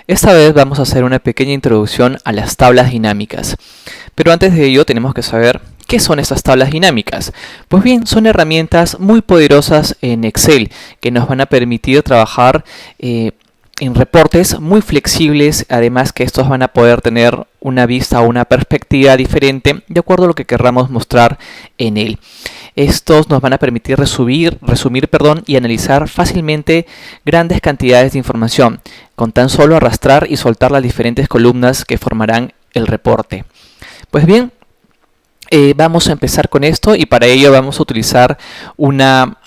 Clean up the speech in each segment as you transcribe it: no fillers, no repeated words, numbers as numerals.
Esta vez vamos a hacer una pequeña introducción a las tablas dinámicas. Pero antes de ello tenemos que saber qué son estas tablas dinámicas. Pues bien, son herramientas muy poderosas en Excel que nos van a permitir trabajar en reportes muy flexibles, además que estos van a poder tener una vista o una perspectiva diferente de acuerdo a lo que querramos mostrar en él. Estos nos van a permitir resumir, y analizar fácilmente grandes cantidades de información, con tan solo arrastrar y soltar las diferentes columnas que formarán el reporte. Pues bien, vamos a empezar con esto y para ello vamos a utilizar una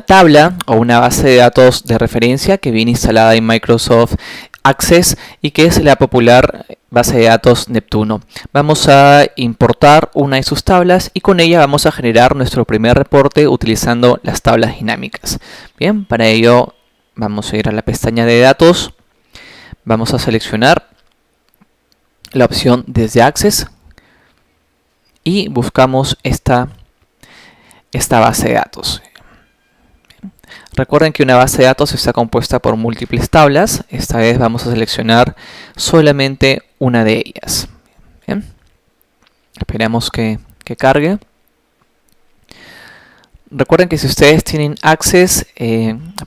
tabla o una base de datos de referencia que viene instalada en Microsoft Access y que es la popular base de datos Neptuno. Vamos a importar una de sus tablas y con ella vamos a generar nuestro primer reporte utilizando las tablas dinámicas. Bien, para ello vamos a ir a la pestaña de datos, vamos a seleccionar la opción desde Access y buscamos esta base de datos. Recuerden que una base de datos está compuesta por múltiples tablas. Esta vez vamos a seleccionar solamente una de ellas. Bien. Esperamos que cargue. Recuerden que si ustedes tienen Access,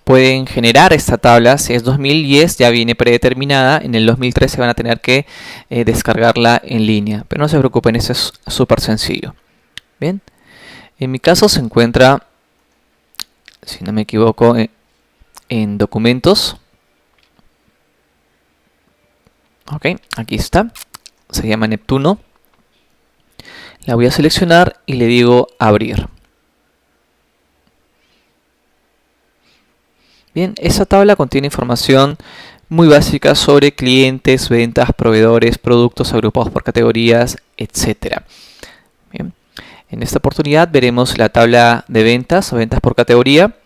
pueden generar esta tabla. Si es 2010 ya viene predeterminada. En el 2013 van a tener que descargarla en línea. Pero no se preocupen, eso es súper sencillo. Bien. En mi caso se encuentra, si no me equivoco, en documentos. Ok, aquí está. Se llama Neptuno. La voy a seleccionar y le digo abrir. Bien, esa tabla contiene información muy básica sobre clientes, ventas, proveedores, productos agrupados por categorías, etc. Bien. En esta oportunidad veremos la tabla de ventas o ventas por categoría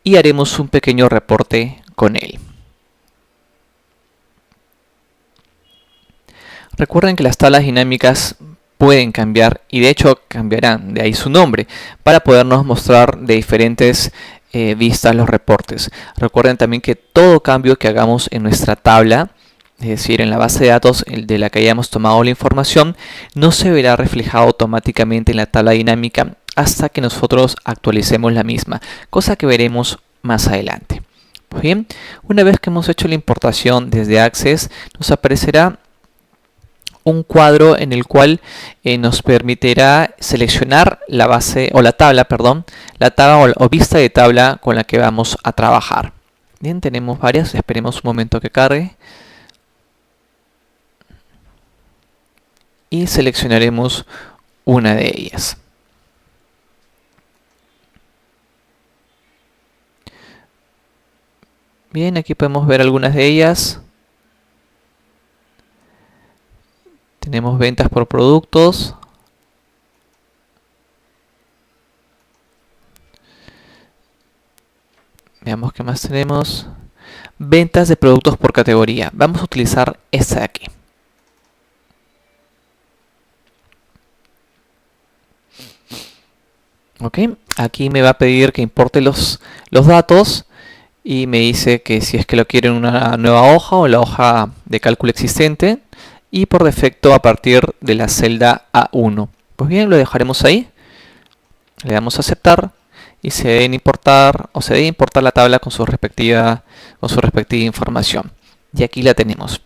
y haremos un pequeño reporte con él. Recuerden que las tablas dinámicas pueden cambiar y de hecho cambiarán, de ahí su nombre, para podernos mostrar de diferentes vistas los reportes. Recuerden también que todo cambio que hagamos en nuestra tabla, es decir, en la base de datos de la que hayamos tomado la información, no se verá reflejado automáticamente en la tabla dinámica hasta que nosotros actualicemos la misma, cosa que veremos más adelante. Pues bien, una vez que hemos hecho la importación desde Access, nos aparecerá un cuadro en el cual nos permitirá seleccionar la base o la tabla o vista de tabla con la que vamos a trabajar. Bien, tenemos varias, esperemos un momento que cargue. Y seleccionaremos una de ellas. Bien, aquí podemos ver algunas de ellas. Tenemos ventas por productos. Veamos qué más tenemos. Ventas de productos por categoría. Vamos a utilizar esta de aquí. Ok, aquí me va a pedir que importe los datos y me dice que si es que lo quiero en una nueva hoja o la hoja de cálculo existente y por defecto a partir de la celda A1. Pues bien, lo dejaremos ahí, le damos a aceptar y se debe importar la tabla con su respectiva información. Y aquí la tenemos.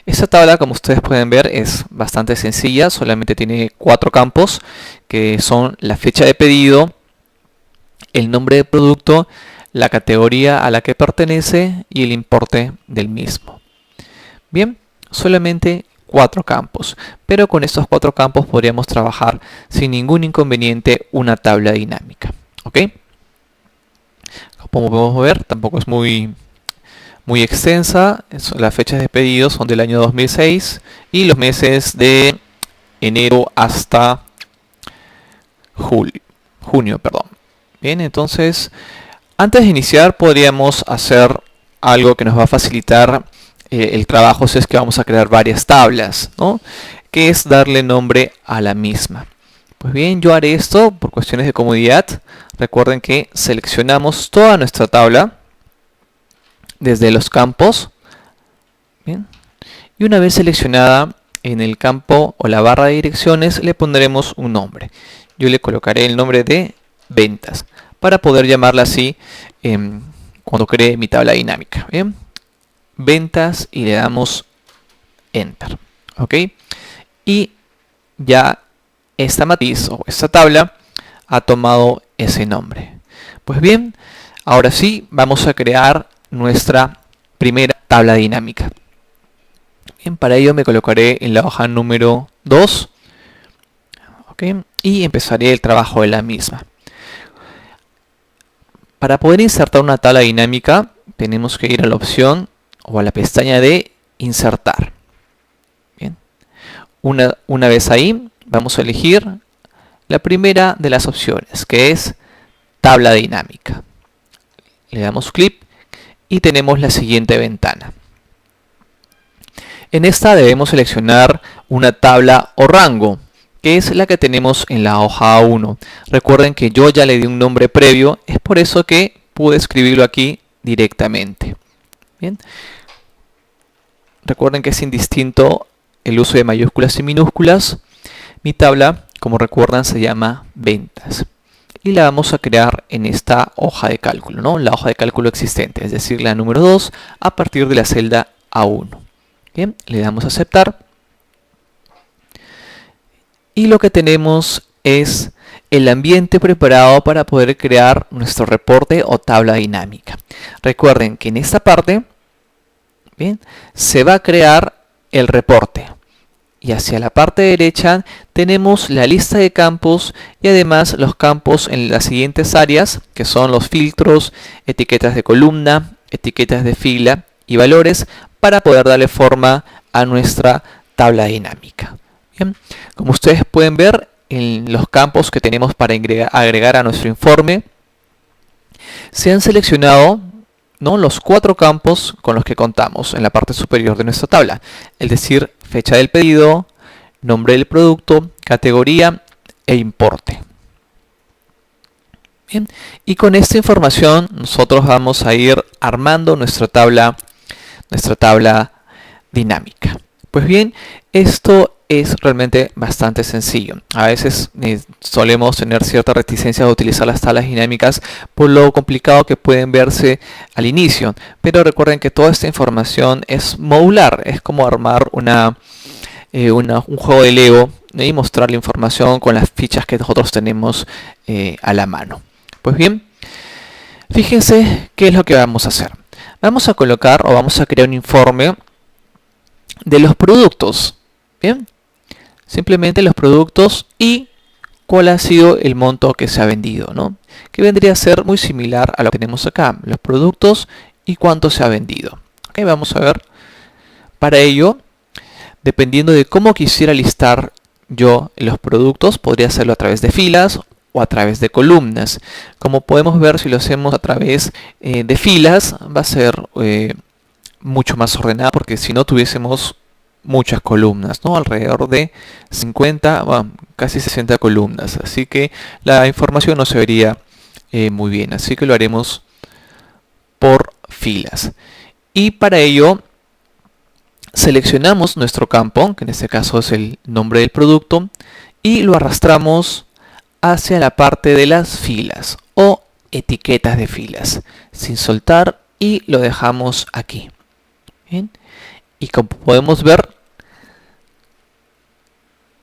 Esta tabla, como ustedes pueden ver, es bastante sencilla, solamente tiene 4 campos que son la fecha de pedido, el nombre del producto, la categoría a la que pertenece y el importe del mismo. Bien, solamente 4 campos, pero con estos 4 campos podríamos trabajar sin ningún inconveniente una tabla dinámica. ¿Ok? Como podemos ver, tampoco es muy extensa. Las fechas de pedido son del año 2006 y los meses de enero hasta junio. Bien, entonces antes de iniciar podríamos hacer algo que nos va a facilitar el trabajo si es que vamos a crear varias tablas, ¿no? Que es darle nombre a la misma. Pues bien, yo haré esto por cuestiones de comodidad. Recuerden que seleccionamos toda nuestra tabla desde los campos Bien. Y una vez seleccionada, en el campo o la barra de direcciones le pondremos un nombre. Yo le colocaré el nombre de ventas para poder llamarla así cuando cree mi tabla dinámica. Bien, ventas, y le damos enter. Ok, y ya esta matriz o esta tabla ha tomado ese nombre. Pues bien, ahora sí vamos a crear nuestra primera tabla dinámica. Bien, para ello me colocaré en la hoja número 2, ¿okay? Y empezaré el trabajo de la misma. Para poder insertar una tabla dinámica tenemos que ir a la opción o a la pestaña de insertar. Bien. Una vez ahí vamos a elegir la primera de las opciones, que es tabla dinámica. Le damos clic y tenemos la siguiente ventana. En esta debemos seleccionar una tabla o rango, que es la que tenemos en la hoja A1. Recuerden que yo ya le di un nombre previo, es por eso que pude escribirlo aquí directamente. Bien. Recuerden que es indistinto el uso de mayúsculas y minúsculas. Mi tabla, como recuerdan, se llama ventas. Y la vamos a crear en esta hoja de cálculo, ¿no? La hoja de cálculo existente, es decir, la número 2, a partir de la celda A1. Bien, le damos a aceptar. Y lo que tenemos es el ambiente preparado para poder crear nuestro reporte o tabla dinámica. Recuerden que en esta parte, bien, se va a crear el reporte. Y hacia la parte derecha tenemos la lista de campos y además los campos en las siguientes áreas, que son los filtros, etiquetas de columna, etiquetas de fila y valores, para poder darle forma a nuestra tabla dinámica. Bien, como ustedes pueden ver, en los campos que tenemos para agregar a nuestro informe, se han seleccionado, ¿no?, los 4 campos con los que contamos en la parte superior de nuestra tabla, es decir, fecha del pedido, nombre del producto, categoría e importe. Bien, y con esta información nosotros vamos a ir armando nuestra tabla dinámica. Pues bien, esto es realmente bastante sencillo. A veces solemos tener cierta reticencia de utilizar las tablas dinámicas por lo complicado que pueden verse al inicio, pero recuerden que toda esta información es modular, es como armar un juego de Lego y mostrar la información con las fichas que nosotros tenemos a la mano. Pues bien, fíjense qué es lo que vamos a hacer. Vamos a colocar o vamos a crear un informe de los productos. Bien, simplemente los productos y cuál ha sido el monto que se ha vendido, ¿no? Que vendría a ser muy similar a lo que tenemos acá, los productos y cuánto se ha vendido. Ok, vamos a ver. Para ello, dependiendo de cómo quisiera listar yo los productos, podría hacerlo a través de filas o a través de columnas. Como podemos ver, si lo hacemos a través de filas, va a ser mucho más ordenada, porque si no tuviésemos muchas columnas, ¿no? Alrededor de 50, bueno, casi 60 columnas. Así que la información no se vería muy bien. Así que lo haremos por filas. Y para ello seleccionamos nuestro campo, que en este caso es el nombre del producto, y lo arrastramos hacia la parte de las filas o etiquetas de filas, sin soltar, y lo dejamos aquí. Bien. Y como podemos ver,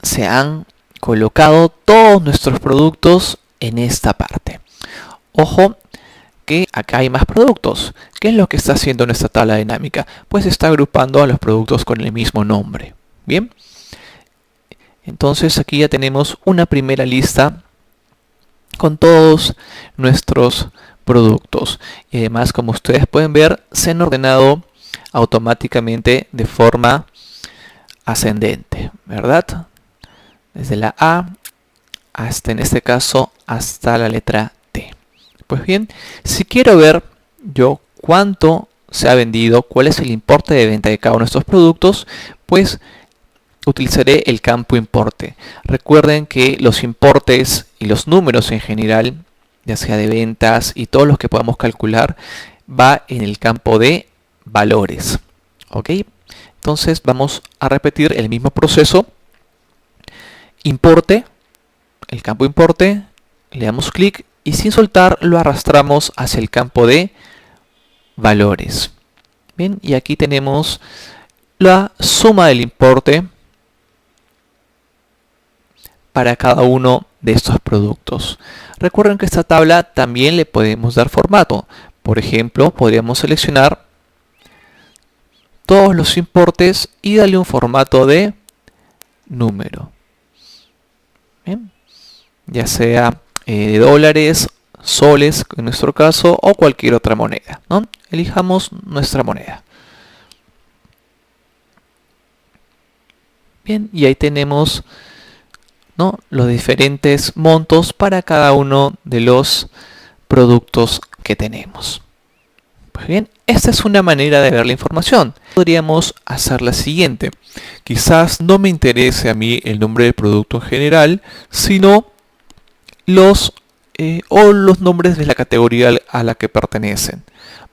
se han colocado todos nuestros productos en esta parte. Ojo que acá hay más productos. ¿Qué es lo que está haciendo nuestra tabla dinámica? Pues está agrupando a los productos con el mismo nombre. Bien. Entonces aquí ya tenemos una primera lista con todos nuestros productos. Y además, como ustedes pueden ver, se han ordenado automáticamente de forma ascendente, ¿verdad? Desde la A hasta, en este caso, hasta la letra T. Pues bien, si quiero ver yo cuánto se ha vendido, cuál es el importe de venta de cada uno de estos productos, pues utilizaré el campo importe. Recuerden que los importes y los números en general, ya sea de ventas y todos los que podamos calcular, va en el campo de valores. ¿Ok? Entonces vamos a repetir el mismo proceso. Importe, el campo importe, le damos clic y sin soltar lo arrastramos hacia el campo de valores. Bien, y aquí tenemos la suma del importe para cada uno de estos productos. Recuerden que esta tabla también le podemos dar formato. Por ejemplo, podríamos seleccionar todos los importes y darle un formato de número. Bien, ya sea de dólares, soles en nuestro caso, o cualquier otra moneda, ¿no? Elijamos nuestra moneda. Bien, y ahí tenemos, ¿no?, los diferentes montos para cada uno de los productos que tenemos. Pues bien, esta es una manera de ver la información. Podríamos hacer la siguiente. Quizás no me interese a mí el nombre del producto en general, sino los nombres de la categoría a la que pertenecen.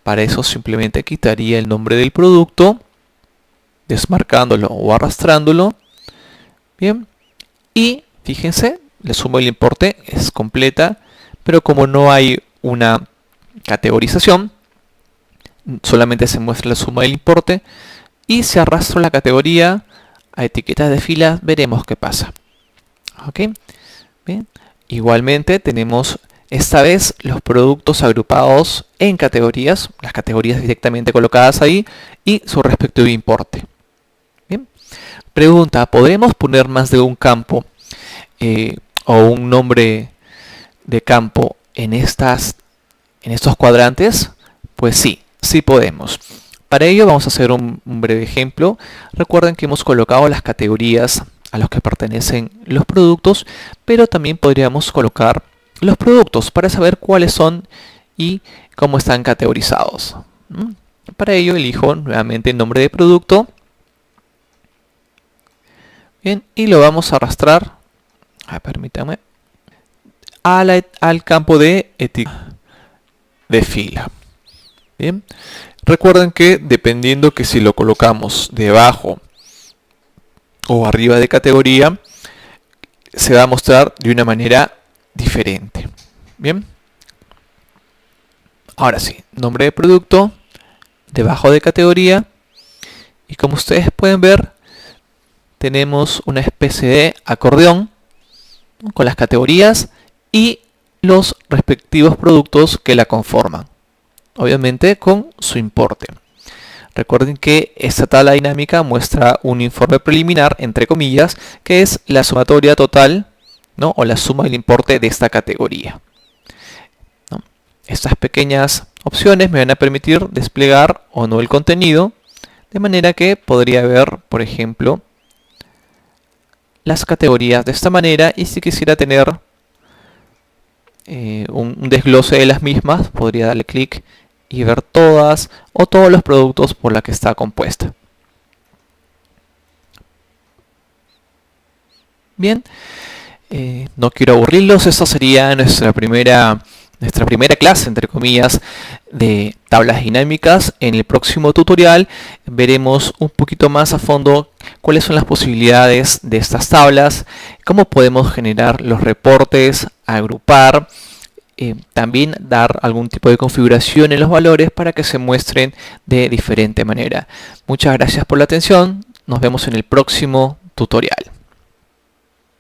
Para eso simplemente quitaría el nombre del producto, desmarcándolo o arrastrándolo. Bien, y fíjense, la suma del importe es completa, pero como no hay una categorización, solamente se muestra la suma del importe, y si arrastro la categoría a etiquetas de filas, veremos qué pasa. ¿Ok? Bien. Igualmente tenemos esta vez los productos agrupados en categorías, las categorías directamente colocadas ahí, y su respectivo importe. Bien. Pregunta, ¿podremos poner más de un campo o un nombre de campo en estos cuadrantes? Pues sí, sí podemos. Para ello vamos a hacer un breve ejemplo. Recuerden que hemos colocado las categorías a los que pertenecen los productos, pero también podríamos colocar los productos para saber cuáles son y cómo están categorizados. Para ello elijo nuevamente el nombre de producto. Bien, y lo vamos a arrastrar, permítanme, al campo de etiqueta de fila. Bien, recuerden que dependiendo que si lo colocamos debajo o arriba de categoría, se va a mostrar de una manera diferente. Bien, ahora sí, nombre de producto, debajo de categoría, y como ustedes pueden ver, tenemos una especie de acordeón, ¿no?, con las categorías y los respectivos productos que la conforman, obviamente con su importe. Recuerden que esta tabla dinámica muestra un informe preliminar, entre comillas, que es la sumatoria total, ¿no?, o la suma del importe de esta categoría, ¿no? Estas pequeñas opciones me van a permitir desplegar o no el contenido, de manera que podría ver, por ejemplo, las categorías de esta manera, y si quisiera tener un desglose de las mismas, podría darle clic y ver todas o todos los productos por la que está compuesta. Bien, no quiero aburrirlos, esta sería nuestra primera clase, entre comillas, de tablas dinámicas. En el próximo tutorial veremos un poquito más a fondo cuáles son las posibilidades de estas tablas, cómo podemos generar los reportes, agrupar, también dar algún tipo de configuración en los valores para que se muestren de diferente manera. Muchas gracias por la atención, nos vemos en el próximo tutorial.